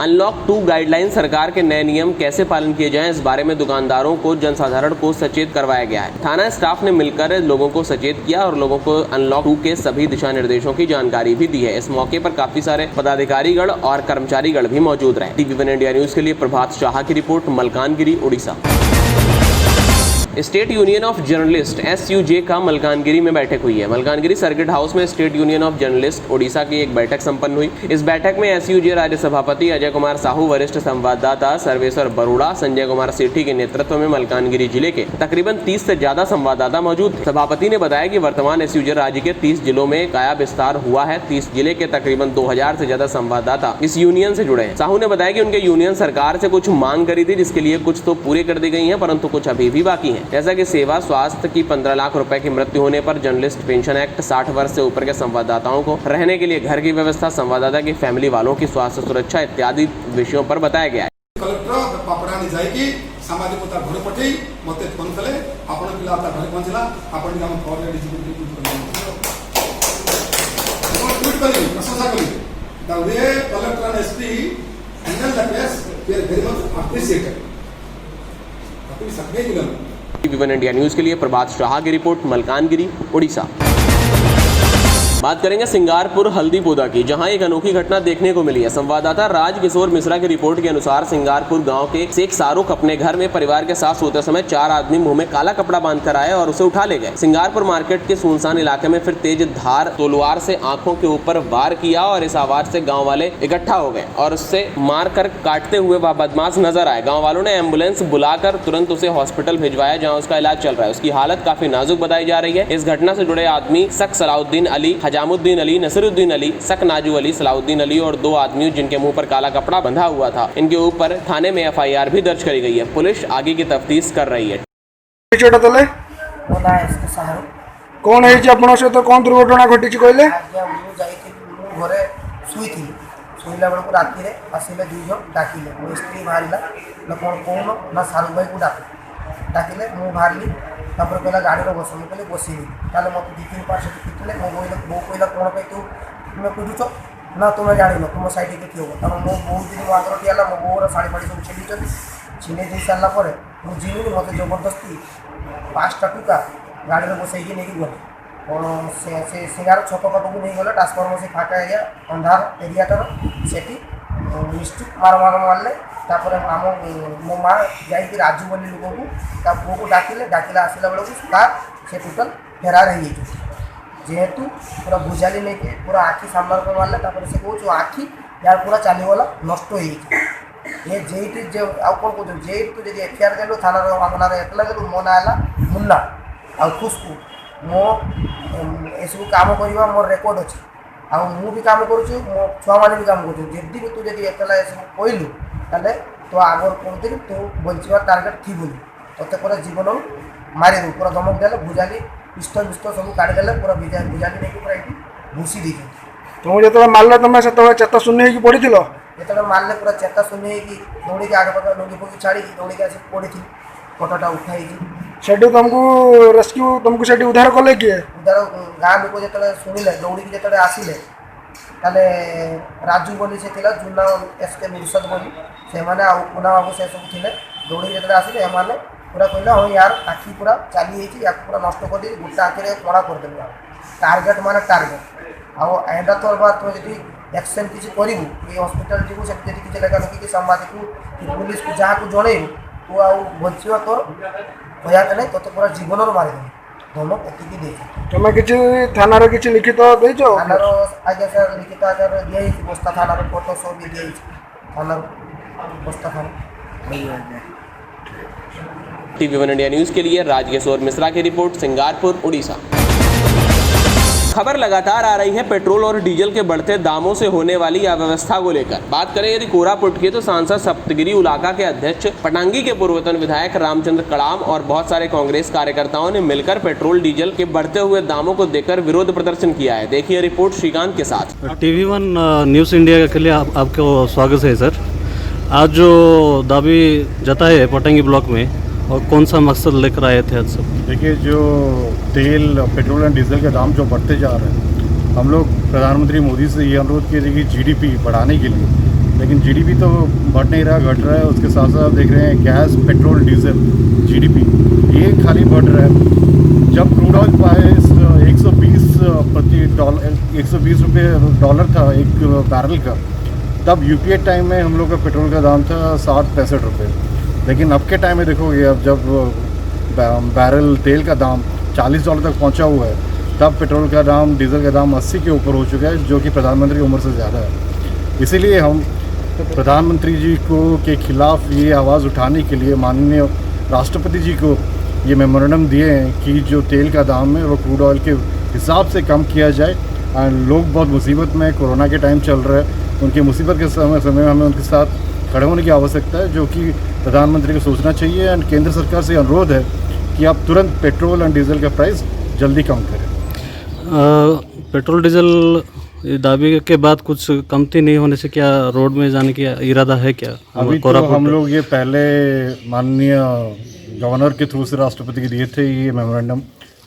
Unlock 2 guideline सरकार के नए नियम कैसे पालन किए जाएं, इस बारे में दुकानदारों को, जनसाधारण को सचेत करवाया गया है। थाना स्टाफ ने मिलकर लोगों को सचेत किया और लोगों को अनलॉक 2 के सभी दिशा निर्देशों की जानकारी भी दी है। इस मौके पर काफी सारे पदाधिकारीगण और कर्मचारीगण भी मौजूद रहे। TV1 इंडिया न्यूज के लिए प्रभात शाह की report, Malkangiri, Orissa. State union of journalist SUJ का मलकानगिरी में बैठक हुई है। मलकानगिरी सर्किट हाउस में state union of journalist Odisha की एक बैठक संपन्न हुई। इस बैठक में SUJ राज्य सभापति अजय कुमार साहू, वरिष्ठ संवाददाता सर्वेश्वर बरोड़ा, संजय कुमार सेठी के नेतृत्व में मलकानगिरी जिले के तकरीबन 30 से ज्यादा संवाददाता मौजूद थे। सभापति ने बताया कि वर्तमान SUJ राज्य के 30 जिलों में काया विस्तार हुआ है। 30 जिले के तकरीबन 2000 से ज्यादा संवाददाता इस यूनियन से जुड़े हैं। साहू ने बताया कि उनके यूनियन सरकार से कुछ मांग करी थी, जिसके लिए कुछ तो पूरे कर दी गई है, परंतु कुछ अभी भी बाकी है, जैसा कि सेवा स्वास्थ्य की 15 लाख रुपए की मृत्यु होने पर जर्नलिस्ट पेंशन एक्ट, 60 वर्ष से ऊपर के संवाददाताओं को रहने के लिए घर की व्यवस्था, संवाददाता की फैमिली वालों की स्वास्थ्य सुरक्षा इत्यादि विषयों पर बताया गया है। कलेक्टर पापड़ानी जाइए सामाजिक घर पठे मत फोन कले आपण पिला घर पहुंचला आपण हम ऑलरेडी ट्वीट करी प्रशंसा करी the way collector and SP handle the case we are very much appreciated. अपनी सभी जिलों में TV1 इंडिया न्यूज के लिए प्रभात शाह की रिपोर्ट, मलकानगिरी, उड़ीसा। बात करेंगे सिंगारपुर हल्दीपोदा की, जहां एक अनोखी घटना देखने को मिली है। संवाददाता राज किशोर मिश्रा की रिपोर्ट के अनुसार सिंगारपुर गांव के शेख शाहरुख अपने घर में परिवार के साथ सोते समय 4 आदमी मुंह में काला कपड़ा बांधकर आए और उसे उठा ले गए। सिंगारपुर मार्केट के सुनसान इलाके में फिर तेज धार तलवार से आंखों के ऊपर वार किया और इस आवाज से गाँव वाले इकट्ठा हो गए और उससे मार कर काटते हुए वह बदमाश नजर आए। गाँव वालों ने एम्बुलेंस बुलाकर तुरंत उसे हॉस्पिटल भिजवाया, जहाँ उसका इलाज चल रहा है। उसकी हालत काफी नाजुक बताई जा रही है। इस घटना से जुड़े आदमी शक सलाउद्दीन अली, हजामुद्दीन अली, नसीरुद्दीन अली, शक नाजू अली, सलाउद्दीन अली और 2 आदमियों जिनके मुंह पर काला कपड़ा बंधा हुआ था, इनके ऊपर थाने में FIR भी दर्ज करी गई है। पुलिस आगे की तफ्तीश कर रही है। कौन है आपन सहित कौन दुर्घटना घटी कहले? घरे शुईली शुईला बेलू राति आसिले 2 जन डाकिले मो स्त्री बाहर ना कौन कौन ना सारू भाई को डाकिले मु बाहरी तापर कहला गाड़ी बस मुझे कहली बसनी ताले मत 2-3 पार से पिटले मो बो कहला कौन पे तू तुम्हें पिटुच ना तुम्हें जान तुम सैड के किए तब मो बहुत दिन आगर ठियाला मो बोर शाड़ी फाड़ी सब छिड़ी छिड़े दी सारापर मुझे जीवन मत जबरदस्ती 5टा टुका गाड़ी में बसैकी नहीं गले कौन से सिंगार छक पाखक नहीं गले ट्रांसफर्मर से फाका एरिया अंधार एरियाटार से निश्चित मार मारे तापर आम मो माँ जा राजू बोली लोक को पुओ को डाकिले आसला बेलू से टोटाल फेरार हो जेहेतु पूरा भुजाली नहीं कि पूरा आखि सामना को मारे से कहूँ आखि यार पूरा चलीगला नष्ट हो ये जेटी जे आउ कौन कहते जेटू जी FIR देलु थाना मामला एतला गलु मो ना मुन्ना आ खुशबू मो एसबू काम करवा मोर रेकर्ड अच्छे आ भी काम करुँ मो छुआ मैंने भी काम करदी भी तू जब एतला सब कहलु ताले तो आगर कहते तू बचार टार्गेट थी बोली ते पूरा जीवन मारी दू पूरा धमक देले भुजाली पिस्टल पिस्टल सब काढ़ीदे पूरा भुजाली नहीं पूरा ये भूसी दी तुम जो मारल तुम से चेता शून्य हो पड़ी जो मारले पूरा चेता शून्य हो दौड़ी आगे पाखे लुंगी फुंगी छाड़ी दौड़ी आस पड़ी फोटोटा उठाई से तुमको रेस्क्यू तुमको से उद्धार कले किए उद्धार गाँ लोक जो शुणिले दौड़ी जो आसिले ताले राजू बोली से जूना SK मुर्शद बोली से पुना बाबू से सब थे दौड़ी जो आसिले एम पूरा कहले हाँ यार आखि पूरा चली या पूरा नष्ट कर दी गोटे आखिरे कड़ा करदेलु टार्गेट माने टार्गेट आंदा तो बात तुम जी एक्शन किसी करूँ ये हस्पिटाल जीव से किसी लेखा लिखिकी सामाजिक कि पुलिस को जहाँ को जनइबू तू आउ बचा तोर भयात नहीं तो पूरा जीवन मारिदेवी धमक एति तुम किसी थाना किसी लिखित देच थानार आज्ञा सर लिखित आकार दिखाई बस्ता थानार फोटो सब भी दिखाई थानार बस्ता थाना। TV1 इंडिया न्यूज के लिए राज किशोर मिश्रा की रिपोर्ट, सिंगारपुर, उड़ीसा। खबर लगातार आ रही है पेट्रोल और डीजल के बढ़ते दामों से होने वाली अव्यवस्था को लेकर। बात करें यदि कोरापुट की तो सांसद सप्तगिरी उलाका के अध्यक्ष पटांगी के पूर्वतन विधायक रामचंद्र कड़ाम और बहुत सारे कांग्रेस कार्यकर्ताओं ने मिलकर पेट्रोल डीजल के बढ़ते हुए दामों को देखकर विरोध प्रदर्शन किया है। देखिए रिपोर्ट श्रीकांत के साथ। TV1 न्यूज़ इंडिया के लिए आपको स्वागत है सर। आज जो दावी जताए पटांगी ब्लॉक में और कौन सा मकसद लेकर आए थे आज सब? देखिए जो तेल पेट्रोल एंड डीजल के दाम जो बढ़ते जा रहे हैं, हम लोग प्रधानमंत्री मोदी से ये अनुरोध किए थे कि GDP बढ़ाने के लिए लेकिन जीडीपी तो बढ़ नहीं रहा, घट रहा है। उसके साथ साथ आप देख रहे हैं गैस, पेट्रोल, डीजल, जीडीपी ये खाली बढ़ रहा है। जब क्रूड ऑयल प्राइस 120 रुपये डॉलर था एक बैरल का, तब यूपीए टाइम में हम लोग का पेट्रोल का दाम था 60-65 रुपये। लेकिन अब के टाइम में देखोगे, अब जब बैरल तेल का दाम $40 तक पहुंचा हुआ है, तब पेट्रोल का दाम, डीजल का दाम 80 के ऊपर हो चुका है, जो कि प्रधानमंत्री की उम्र से ज़्यादा है। इसीलिए हम प्रधानमंत्री जी को के खिलाफ ये आवाज़ उठाने के लिए माननीय राष्ट्रपति जी को ये मेमोरेंडम दिए हैं कि जो तेल का दाम है वो क्रूड ऑयल के हिसाब से कम किया जाए। लोग बहुत मुसीबत में, कोरोना के टाइम चल रहा है, उनकी मुसीबत के समय में हमें उनके साथ खड़े होने की आवश्यकता है, जो कि प्रधानमंत्री को सोचना चाहिए। एंड केंद्र सरकार से अनुरोध है कि आप तुरंत पेट्रोल और डीजल का प्राइस जल्दी कम करें। पेट्रोल डीजल दाबी के बाद कुछ कमती नहीं होने से क्या रोड में जाने की इरादा है क्या? अभी तो हम लोग ये पहले माननीय गवर्नर के थ्रू से राष्ट्रपति को दिए थे ये मेमोरेंडम।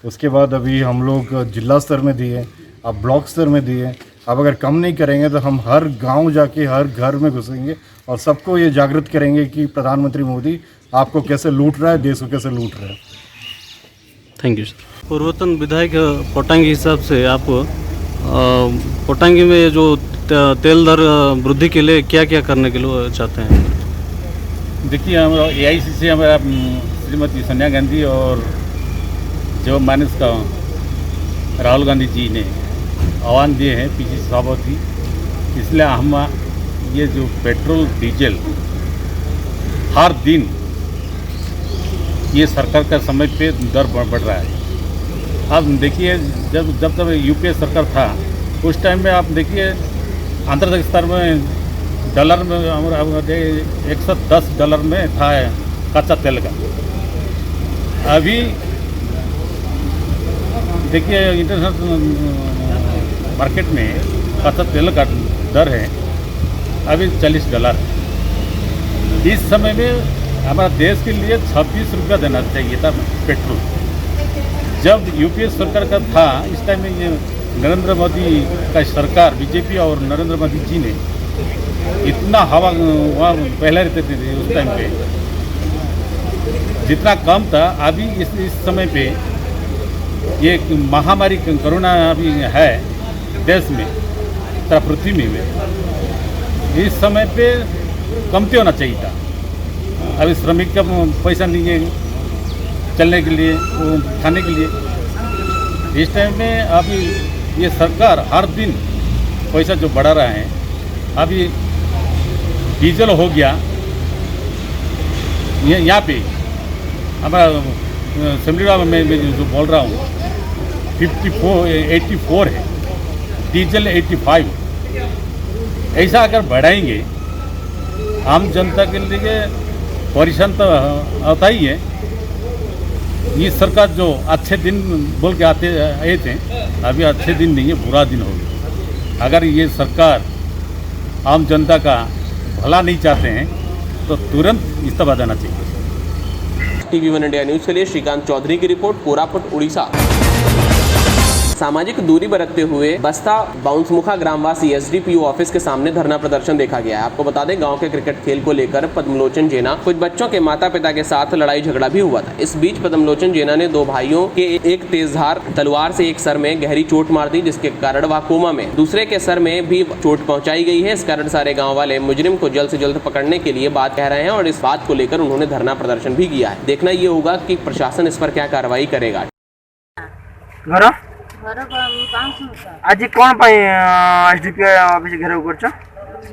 उसके बाद अभी हम लोग जिला स्तर में दिए, अब ब्लॉक स्तर में दिए। अब अगर कम नहीं करेंगे तो हम हर गांव जाके हर घर में घुसेंगे और सबको ये जागृत करेंगे कि प्रधानमंत्री मोदी आपको कैसे लूट रहा है, देश को कैसे लूट रहा है। Thank you sir. पूर्वतन विधायक पोटांगी हिसाब से आप पोटांगी में जो तेल दर वृद्धि के लिए क्या क्या करने के लिए चाहते हैं? देखिए, हमारा AIC से हमारा श्रीमती सोनिया गांधी और जो मानस का राहुल गांधी जी ने आह्वान दिए हैं पीछे सभापति, इसलिए हम ये जो पेट्रोल डीजल हर दिन ये सरकार का समय पे दर बढ़ रहा है। आप देखिए, जब तक यूपीए सरकार था उस टाइम में आप देखिए अंतर्राष्ट्रीय स्तर में डॉलर में हमारा $110 में था कच्चा तेल का। अभी देखिए इंटरनेशनल मार्केट में कच्चा तेल का दर है अभी $40 है। इस समय में हमारा देश के लिए 26 रुपया देना चाहिए था पेट्रोल। जब यूपीए सरकार का था इस टाइम में ये नरेंद्र मोदी का सरकार, बीजेपी और नरेंद्र मोदी जी ने इतना हवा वहाँ पहले रहते थे उस टाइम पे जितना कम था। अभी इस समय पे ये महामारी कोरोना अभी है देश में, तथा पृथ्वी में, इस समय पे कमती होना चाहिए था। अभी श्रमिक का पैसा नहीं है चलने के लिए, खाने के लिए। इस टाइम में अभी ये सरकार हर दिन पैसा जो बढ़ा रहा है, अभी डीजल हो गया यहाँ पे हमारा सिमलीगढ़ में मैं जो बोल रहा हूँ 84 है, डीजल 85। ऐसा अगर बढ़ाएंगे आम जनता के लिए परेशान तो होता ही है। ये सरकार जो अच्छे दिन बोल के आए थे, अभी अच्छे दिन नहीं है, बुरा दिन हो गया। अगर ये सरकार आम जनता का भला नहीं चाहते हैं तो तुरंत इस्तीफा देना चाहिए। TV1 इंडिया न्यूज़ के लिए श्रीकांत चौधरी की रिपोर्ट, कोरापुट, उड़ीसा। सामाजिक दूरी बरतते हुए बस्ता बाउंसमुखा ग्रामवासी SDPO ऑफिस के सामने धरना प्रदर्शन देखा गया है। आपको बता दें, गांव के क्रिकेट खेल को लेकर पद्मलोचन जेना कुछ बच्चों के माता पिता के साथ लड़ाई झगड़ा भी हुआ था। इस बीच पद्मलोचन जेना ने दो भाइयों के एक तेजधार तलवार से एक सर में गहरी चोट मार दी, जिसके कारण वह कोमा में, दूसरे के सर में भी चोट पहुंचाई गई है। इस कारण सारे गाँव वाले मुजरिम को जल्द से जल्द पकड़ने के लिए बात कह रहे हैं और इस बात को लेकर उन्होंने धरना प्रदर्शन भी किया है। देखना ये होगा कि प्रशासन इस पर क्या कार्रवाई करेगा। आज कौन पाई SDPO ऑफिस घेराव करछ?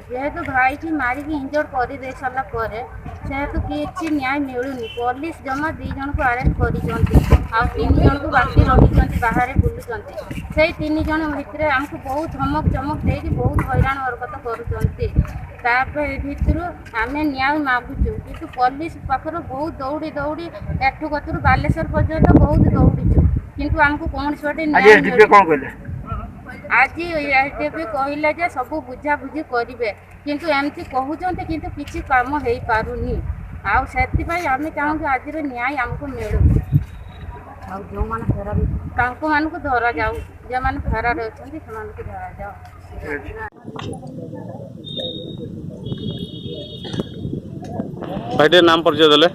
जेहेतु भाई की मारी की इंजर्ड कर दे सारा परे जेहेतु किसी न्याय मिलूनी, पुलिस जमा 2 जन को अरेस्ट कर आ 3 जन को बाकी रही बाहर बुलूं। से 3 जन भितर आमको बहुत धमक चमक दे बहुत हैरान हरकत कर आम न्याय मागुचु, कि पुलिस पाखर बहुत दौड़ी दौड़ी एठू कतरू बालेश्वर पर्यंत बहुत दौड़ीचु, किंतु आमको कौन छोटे आज SDPO कहले जे सब बुझा बुझी करेंगे, किंतु एमती कहते किंतु किसी काम हो पारुनी। आउपाई आम चाहूँ आज न्याय आमको मिलू, जो मान धरा जाऊ, जो मैंने फेरार अच्छा से धरा जाऊ। भाई नाम परिचय देले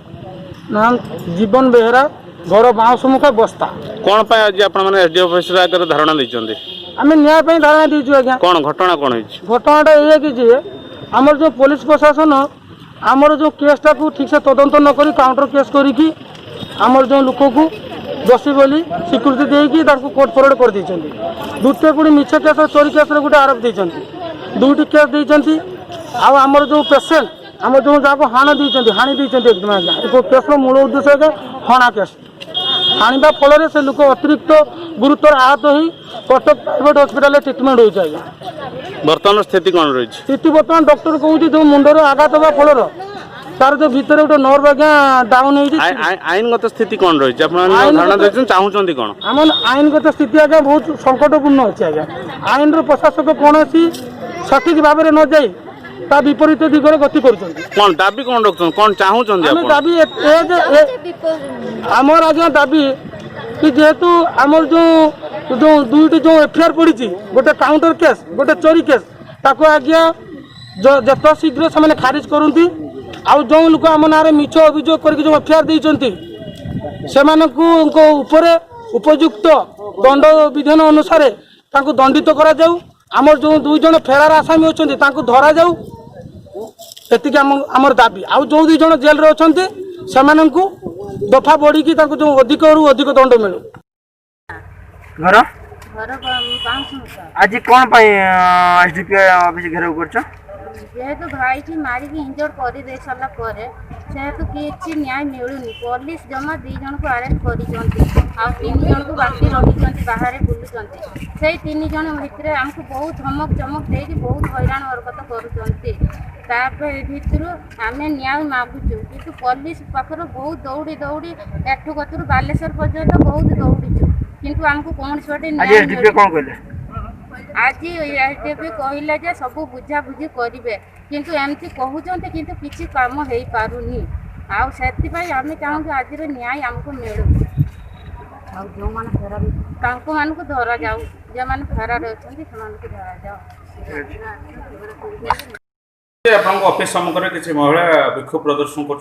नाम जीवन बेहेरा घर बाउंसमुख बस्ता कौन पाए आज आपण माने एसडीओ ऑफिस रे आकर धारणा दैचंदी आम न्याय धारणा दीचु आज्ञा कौन घटना कौन होइछ घटनाटा ये कि आमर जो पुलिस प्रशासन आमर जो केसटा को ठीक से तदंत न करी काउंटर केस करी आमर जो लोक को दोषी बोली स्वीकृति देकी कोर्ट फरवर्ड कर देइछन्ती दुटे पुणी मिछ केस चोरी केस गोटे आरोप देइछन्ती दुईटी केस देइछन्ती आमर जो पेसेंट आम जो जहाँ हाणी देइछन्ती एकदम आज्ञा केस मूल उद्देश्य है हणा केस हाणिबा फल से लोक अतिरिक्त गुरुतर आहत हो कटक प्राइवेट हॉस्पिटल ट्रिटमेंट होइछ आज्ञा वर्तमान स्थिति कौन रही स्थिति बर्तमान डॉक्टर कहूँ जो मुंडर आघात हवा फल तार जो भितर गोटे नर्व आज्ञा डाउन आईनगत स्थिति कौन रही चाहूँ कौन आम आईनगत स्थिति आज्ञा बहुत संकटपूर्ण अच्छे आज्ञा आईन प्रशासक कौन सठिक भाव में न जाई ता विपरीत दिगरे गति कौन दाबी कौन रखुन कौन चाहूँ दाबी आमर आज्ञा दाबी कि जेहेतु आमर जो जो दुईटी जो एफआईआर पड़ी गोटे काउंटर केस गोटे चोरी केस ताको आज्ञा जत शीघ्र से खारिज करती आउ जो लोक आम ना मिछ अभियोग करके जो एफआईआर देइचंती सेमानकु उपरे उपयुक्त दंड विधान अनुसार तांको दंडित करा जाऊ आमर जो दुई जन फेरार आसामी अछंती तांको धरा जाऊ एतिक आमर दाबी आउ जो दुई जन जेल रे अछंती सेमानकु दफा बढ़ी की तांको जो अधिक रु अधिक दंड मिलू घर आज कौन एसडीपी ऑफिस घेराव कर जेहेतु भाई की मारिकी इंजोर्ड कर सारा पर जेहेतु किसी न्याय मिलूनी पुलिस जमा 2 जन को अरेस्ट कर 3 जन को बाकी रही बाहर बुलूँ से 3 जन भितर आमको बहुत धमक चमक दे बहुत हैरान हरकत कर आम न्याय मागुचु कि पुलिस पाखर बहुत दौड़ी दौड़ी एठू कतरू बालेश्वर पर्यंत बहुत दौड़ीचु किंतु आमको कौन छोटे आज एसडीपी कहला जे सब बुझा बुझी करेंगे किंतु एमती कहते किंतु किसी काम हो पारुनी आउ से आम चाहूँ आज न्याय आमको मिलू जो मान धरा जाऊ जो मैंने फेरार अच्छा से धरा जाओ ऑफिस सम्मुखें किसी महिला विक्षोभ प्रदर्शन कर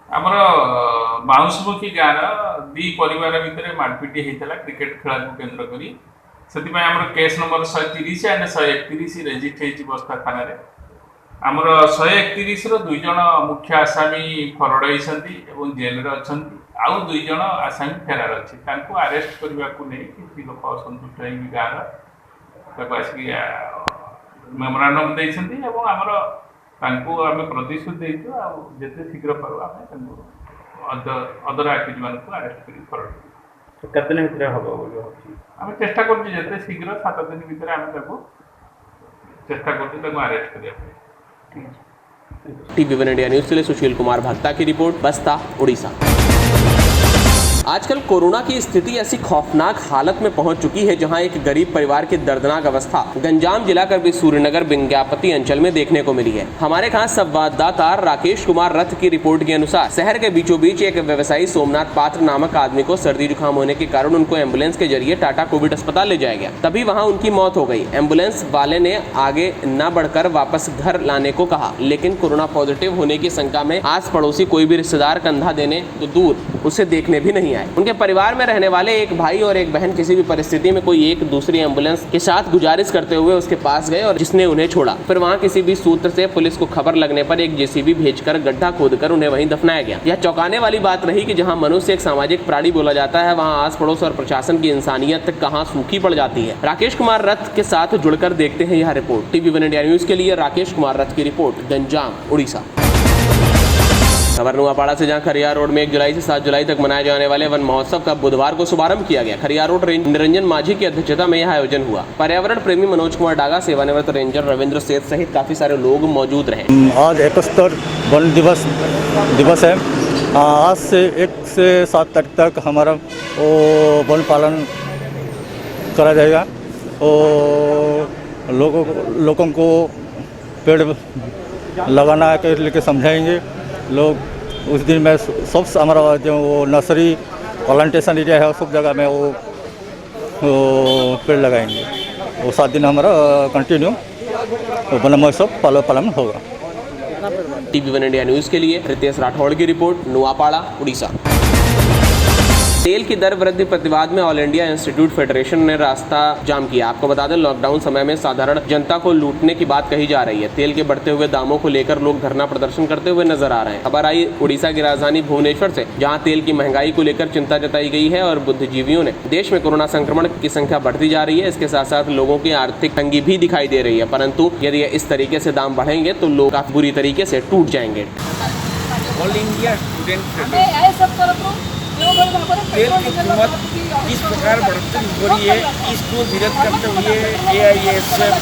आमर बाउंसमुखी गाँव दी परिवार भितर मारपिट होता क्रिकेट खेल को केन्द्र करी से केस नंबर 130 एंड 131 रेजिस्टर हो बस्ता थाना आमर 131 2 जन मुख्य आसामी फरवर्ड होती जेल अच्छा आउ 2 जन आसामी फेरार अच्छी अरेस्ट करने को नहीं किसी लोक असंतुष्ट हो गाँव आसिक मेमोरांडम देती आमर आम प्रतिश्रुति देचु आते शीघ्र पार अदर आक्यूज मान अरेस्ट कर कितने भितर हम आम चेष्टा करते शीघ्र 7 दिन भितर आम चेष्टा कर अरेस्ट करने टीवी1 इंडिया न्यूज के लिए सुशील कुमार भक्ता की रिपोर्ट बस्ता उड़ीसा। आजकल कोरोना की स्थिति ऐसी खौफनाक हालत में पहुंच चुकी है जहां एक गरीब परिवार की दर्दनाक अवस्था गंजाम जिला करबी सूर्यनगर विज्ञापति अंचल में देखने को मिली है। हमारे खास संवाददाता राकेश कुमार रथ की रिपोर्ट के अनुसार शहर के बीचों बीच एक व्यवसायी सोमनाथ पात्र नामक आदमी को सर्दी जुकाम होने के कारण उनको एम्बुलेंस के जरिए टाटा कोविड अस्पताल ले जाया गया। तभी वहाँ उनकी मौत हो गई। एम्बुलेंस वाले ने आगे न बढ़कर वापस घर लाने को कहा, लेकिन कोरोना पॉजिटिव होने की शंका में आस पड़ोसी कोई भी रिश्तेदार कंधा देने तो दूर उसे देखने भी नहीं आए। उनके परिवार में रहने वाले एक भाई और एक बहन किसी भी परिस्थिति में कोई एक दूसरी एम्बुलेंस के साथ गुजारिश करते हुए उसके पास गए और जिसने उन्हें छोड़ा। फिर वहां किसी भी सूत्र से पुलिस को खबर लगने पर एक जेसीबी भेजकर गड्ढा खोदकर उन्हें वहीं दफनाया गया। यह चौंकाने वाली बात रही कि जहां मनुष्य एक सामाजिक प्राणी बोला जाता है, वहां आस पड़ोस और प्रशासन की इंसानियत कहां सूखी पड़ जाती है। राकेश कुमार रथ के साथ जुड़कर देखते हैं यह रिपोर्ट। टीवी1 इंडिया न्यूज के लिए राकेश कुमार रथ की रिपोर्ट, गंजाम उड़ीसा। खबर नुआपाड़ा से, जहां खरियार रोड में 1 जुलाई से 7 जुलाई तक मनाए जाने वाले वन महोत्सव का बुधवार को शुभारंभ किया गया। खरियार रोड रेंज निरंजन माझी की अध्यक्षता में यह आयोजन हुआ। पर्यावरण प्रेमी मनोज कुमार डागा, सेवानिवृत्त रेंजर रविंद्र सेठ सहित काफी सारे लोग मौजूद रहे। आज 71 वन दिवस है। आज से 1 से 7 तारीख तक हमारा वन पालन करा जाएगा और लोगों को पेड़ लगाना के लेके समझाएंगे लोग। उस दिन में सब हमारा जो नर्सरी प्लांटेशन एरिया है सब जगह में वो पेड़ लगाएंगे। वो 7 दिन हमारा कंटिन्यू वन महोत्सव पालन होगा। TV1 इंडिया न्यूज के लिए रितेश राठौड़ की रिपोर्ट, नुआपाड़ा, उड़ीसा। तेल की दर वृद्धि प्रतिवाद में ऑल इंडिया इंस्टीट्यूट फेडरेशन ने रास्ता जाम किया। आपको बता दें, लॉकडाउन समय में साधारण जनता को लूटने की बात कही जा रही है। तेल के बढ़ते हुए दामों को लेकर लोग धरना प्रदर्शन करते हुए नजर आ रहे हैं। खबर आई उड़ीसा की राजधानी भुवनेश्वर से, जहां तेल की महंगाई को लेकर चिंता जताई गई है और बुद्धिजीवियों ने देश में कोरोना संक्रमण की संख्या बढ़ती जा रही है। इसके साथ साथ लोगों की आर्थिक तंगी भी दिखाई दे रही है, परंतु यदि इस तरीके से दाम बढ़ेंगे तो लोग काफी बुरी तरीके से टूट जाएंगे। ऑल इंडिया स्टूडेंट तेल की कीमत इस प्रकार बढ़ती हो रही है, इसको विरोध करते हुए AISF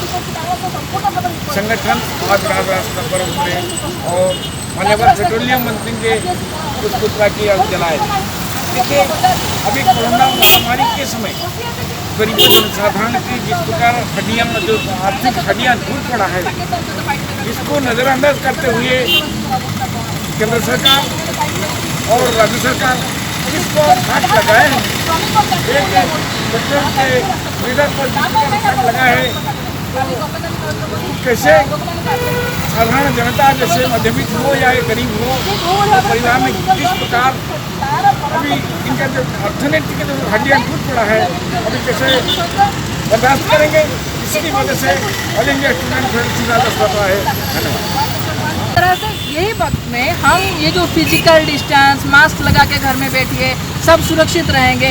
संगठन आज रास्ता पर उतरे और माननीय पेट्रोलियम मंत्री के उस पुतला की आग जलाए। देखिए, अभी कोरोना महामारी के समय गरीब जनसाधारण की जिस प्रकार हड्डियाँ जो आर्थिक हड्डियाँ टूट पड़ा है, इसको नज़रअंदाज करते हुए केंद्र सरकार और राज्य सरकार इसको हाथ लगाए हैं। एक पेट्रोल के लीटर पर हाथ लगा है, कैसे साधारण जनता जैसे मध्यवित्त हो या गरीब हो, परिवार में किस प्रकार अभी इनका जो अर्थनीति के जो हड्डियाँ टूट पड़ा है, अभी कैसे बर्दाश्त करेंगे। इसकी वजह से ऑल इंडिया स्टूडेंट फेडरेशन रास्ता पर है। धन्यवाद। तरह से यही वक्त में हम ये जो फिजिकल डिस्टेंस, मास्क लगा के घर में बैठिए, सब सुरक्षित रहेंगे,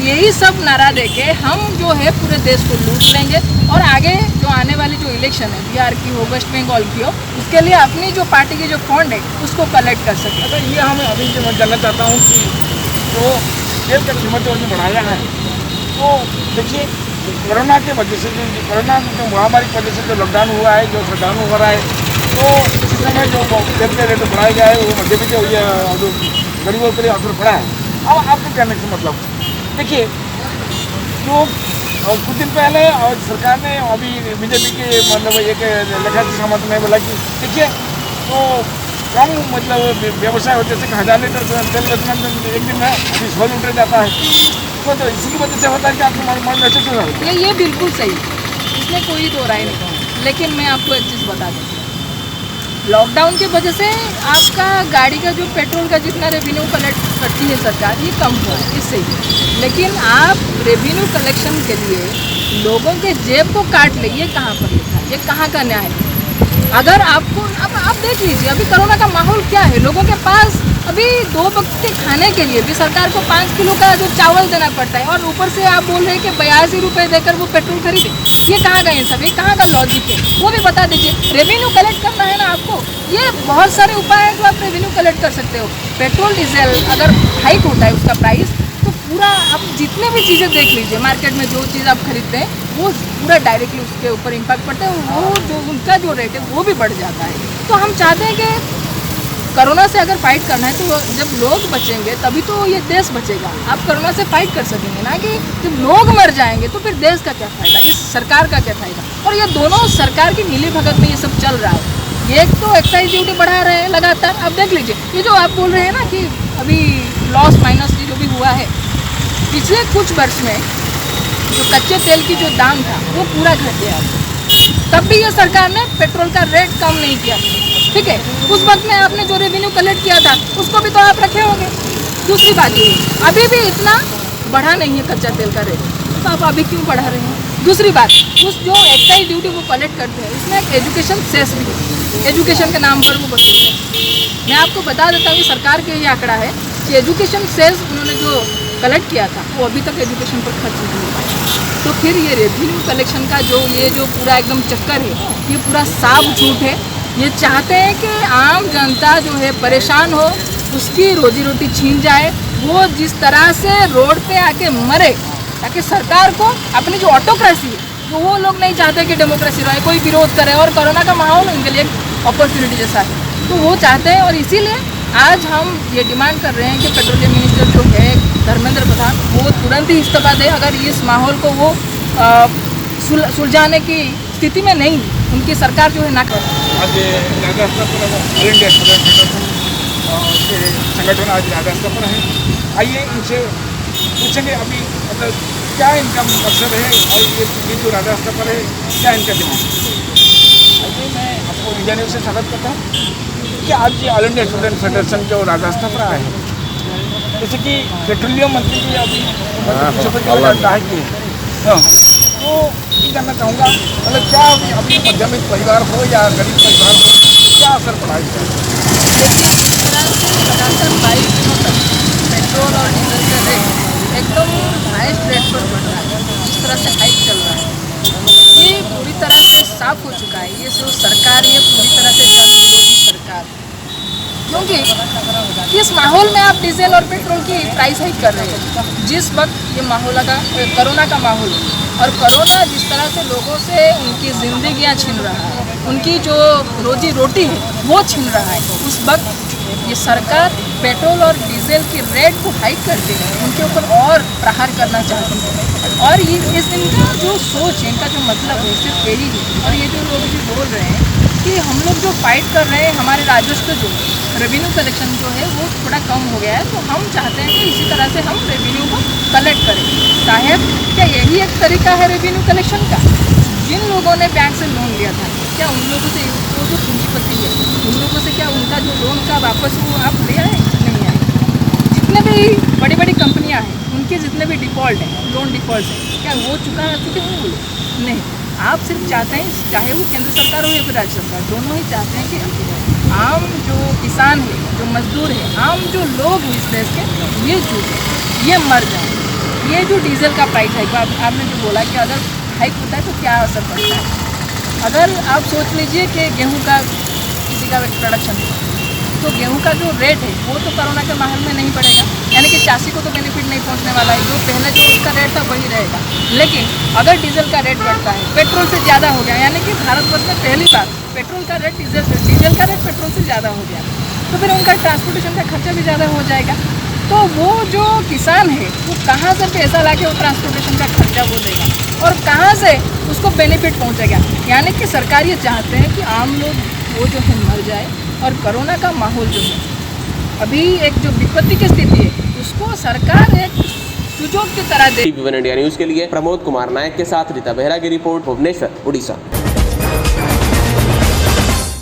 यही सब नारा देके हम जो है पूरे देश को लूट लेंगे और आगे जो आने वाली जो इलेक्शन है, बिहार की हो, वेस्ट बंगाल की हो, उसके लिए अपनी जो पार्टी की जो फंड है उसको कलेक्ट कर सकें। अच्छा, ये हम अभी जो मैं जानना चाहता हूँ कि जो तेल का कीमत जो बढ़ाया है, तो देखिए कोरोना के वजह से कोरोना जो महामारी की वजह से जो लॉकडाउन हुआ है, जो शटडाउन हो रहा है, तो इस समय जो तेल के रेट बढ़ाया गया है वो मध्यवित्त जो गरीबों के लिए असर पड़ा है। अब आपको कहने का मतलब, देखिए जो कुछ दिन पहले और सरकार ने अभी बीजेपी के मतलब एक लेखा सामंत ने बोला कि देखिए तो कम मतलब व्यवसाय होते थे, 1000 लीटर तेल बेचना एक दिन में अभी 100 लीटर जाता है, तो इसी की वजह से होता है कि आपको मन महसूस हो रहा है। ये बिल्कुल सही, इसमें कोई दो राय नहीं। लेकिन मैं आपको एक चीज़ बता दूँ, लॉकडाउन की वजह से आपका गाड़ी का जो पेट्रोल का जितना रेवेन्यू कलेक्ट करती है सरकार, ये कम हुआ है, इससे ही। लेकिन आप रेवेन्यू कलेक्शन के लिए लोगों के जेब को काट ले, ये कहाँ पर लिखा है? ये कहाँ का न्याय है? अगर आपको अब आप देख लीजिए अभी कोरोना का माहौल क्या है, लोगों के पास अभी 2 वक्त के खाने के लिए भी सरकार को 5 किलो का जो चावल देना पड़ता है और ऊपर से आप बोल रहे हैं कि 82 रुपये देकर वो पेट्रोल खरीदे। ये कहाँ का इंसाफ, ये कहाँ का लॉजिक है, वो भी बता दीजिए। रेवेन्यू कलेक्ट करना है ना आपको, ये बहुत सारे उपाय हैं जो आप रेवेन्यू कलेक्ट कर सकते हो। पेट्रोल डीजल अगर हाइक होता है उसका प्राइस, तो पूरा आप जितने भी चीज़ें देख लीजिए, मार्केट में जो चीज़ आप खरीदते हैं वो पूरा डायरेक्टली उसके ऊपर इम्पैक्ट पड़ता है, वो जो उनका जो रेट है वो भी बढ़ जाता है। तो हम चाहते हैं कि कोरोना से अगर फाइट करना है तो जब लोग बचेंगे तभी तो ये देश बचेगा। आप कोरोना से फाइट कर सकेंगे ना कि जब लोग मर जाएंगे तो फिर देश का क्या फ़ायदा, इस सरकार का क्या फ़ायदा। और ये दोनों सरकार की मिली भगत में ये सब चल रहा है। एक तो एक्साइज ड्यूटी बढ़ा रहे हैं लगातार, अब देख लीजिए ये जो आप बोल रहे हैं ना कि अभी लॉस माइनस जो भी हुआ है, पिछले कुछ वर्ष में जो कच्चे तेल की जो दाम था वो पूरा घट गया, तब भी ये सरकार ने पेट्रोल का रेट कम नहीं किया, ठीक है। उस वक्त में आपने जो रेवेन्यू कलेक्ट किया था उसको भी तो आप रखे होंगे। दूसरी बात ये, अभी भी इतना बढ़ा नहीं है कच्चा तेल का रेट, तो आप अभी क्यों बढ़ा रहे हैं? दूसरी बात, उस जो एक्साइज ड्यूटी वो कलेक्ट करते हैं उसमें एक एजुकेशन सेस भी है, एजुकेशन के नाम पर वो वसूलते हैं। मैं आपको बता देता हूँ कि सरकार के ये आंकड़ा है कि एजुकेशन सेस उन्होंने जो कलेक्ट किया था वो अभी तक एजुकेशन पर खर्च नहीं हो पाया। तो फिर ये रेवेन्यू कलेक्शन का जो पूरा एकदम चक्कर है, ये पूरा साफ झूठ है। ये चाहते हैं कि आम जनता जो है परेशान हो, उसकी रोजी रोटी छीन जाए, वो जिस तरह से रोड पे आके मरे, ताकि सरकार को अपनी जो ऑटोक्रेसी है, तो वो लोग नहीं चाहते कि डेमोक्रेसी रहे, कोई विरोध करे। और कोरोना का माहौल उनके लिए अपॉर्चुनिटी जैसा है, तो वो चाहते हैं। और इसीलिए आज हम ये डिमांड कर रहे हैं कि पेट्रोलियम मिनिस्टर जो है धर्मेंद्र प्रधान, वो तुरंत ही इस्तीफा दे अगर इस माहौल को वो सुलझाने की स्थिति में नहीं, उनकी सरकार जो है ना करे। आज राजस्थान पर ऑल इंडिया स्टूडेंट फेडरेशन के संगठन आज राजस्थान पर है। आइए इनसे पूछेंगे अभी मतलब क्या इनका मकसद है, ये जो राजस्थान पर है क्या इनका दिमाग। आइए मैं आपको इंडिया न्यूज़ से स्वागत करता हूँ कि आज ऑल इंडिया स्टूडेंट फेडरेशन जो राजस्थान पर आए हैं, जैसे कि पेट्रोलियम मंत्री जी अभी है कि तो ये जानना चाहूँगा मतलब क्या अभी मध्यमित परिवार हो या गरीब परिवार हो, क्या असर पड़ा इसका? लगातार 22 दिनों तक पेट्रोल और डीजल का रेट एकदम हाईएस्ट रेट पर बढ़ रहा है। इस तरह से हाइक चल रहा है, ये पूरी तरह से साफ हो चुका है। ये जो सरकार, ये पूरी तरह से जन विरोधी सरकार है, क्योंकि इस माहौल में आप डीजल और पेट्रोल की प्राइस हाइक कर रहे हैं। जिस वक्त ये माहौल का कोरोना का माहौल है और कोरोना जिस तरह से लोगों से उनकी ज़िंदगियां छीन रहा है, उनकी जो रोजी रोटी है वो छीन रहा है, उस वक्त ये सरकार पेट्रोल और डीजल की रेट को हाइक करके उनके ऊपर और प्रहार करना चाहती है। और ये इस दिन का जो सोच है, इनका जो मतलब है सिर्फ यही है। और ये जो लोग भी बोल रहे हैं कि हम लोग जो फाइट कर रहे हैं, हमारे राजस्व जो रेवेन्यू कलेक्शन जो है वो थोड़ा कम हो गया है, तो हम चाहते हैं कि इसी तरह से हम रेवेन्यू को कलेक्ट करें। साहब, क्या यही एक तरीका है रेवेन्यू कलेक्शन का? जिन लोगों ने बैंक से लोन लिया था, क्या उन लोगों से वो जो पूंजीपति है, उन लोगों से क्या उनका जो लोन का वापस वो आप ले आए? नहीं आए। जितने भी बड़ी बड़ी कंपनियां हैं, उनके जितने भी डिफ़ॉल्ट हैं, लोन डिफ़ॉल्ट हैं, क्या वो चुका चुके हैं वो लोग? नहीं। आप सिर्फ चाहते हैं, चाहे वो केंद्र सरकार हो या फिर राज्य सरकार, दोनों ही चाहते हैं कि आम जो किसान है, जो मजदूर है, आम जो लोग हैं इस देश के, ये चूके, ये मर जाए। ये जो डीजल का प्राइस हाइक, आपने जो बोला कि अगर हाइक होता है तो क्या असर पड़ता है। अगर आप सोच लीजिए कि गेहूं का किसी का प्रोडक्शन है, तो गेहूं का जो रेट है वो तो कोरोना के माहौल में नहीं पड़ेगा, यानी कि चाषी को तो बेनिफिट नहीं पहुंचने वाला है। जो पहले जो उसका रेट था वही रहेगा। लेकिन अगर डीजल का रेट बढ़ता है, पेट्रोल से ज़्यादा हो गया, यानी कि भारतवर्ष में पहली बार पेट्रोल का रेट डीजल का रेट पेट्रोल से ज़्यादा हो गया, तो फिर उनका ट्रांसपोर्टेशन का खर्चा भी ज़्यादा हो जाएगा। तो वो जो किसान है वो कहाँ से पैसा ला के वो ट्रांसपोर्टेशन का खर्चा वो देगा और कहाँ से उसको बेनिफिट पहुँचेगा। यानी कि सरकार ये चाहते हैं कि आम लोग वो जो है मर जाए और कोरोना का माहौल जो है अभी एक जो विपत्ति की स्थिति है उसको सरकार एक सुजोग की तरह दे। टीवी वन इंडिया न्यूज़ के लिए प्रमोद कुमार नायक के साथ रीता बेहरा की रिपोर्ट, भुवनेश्वर, उड़ीसा।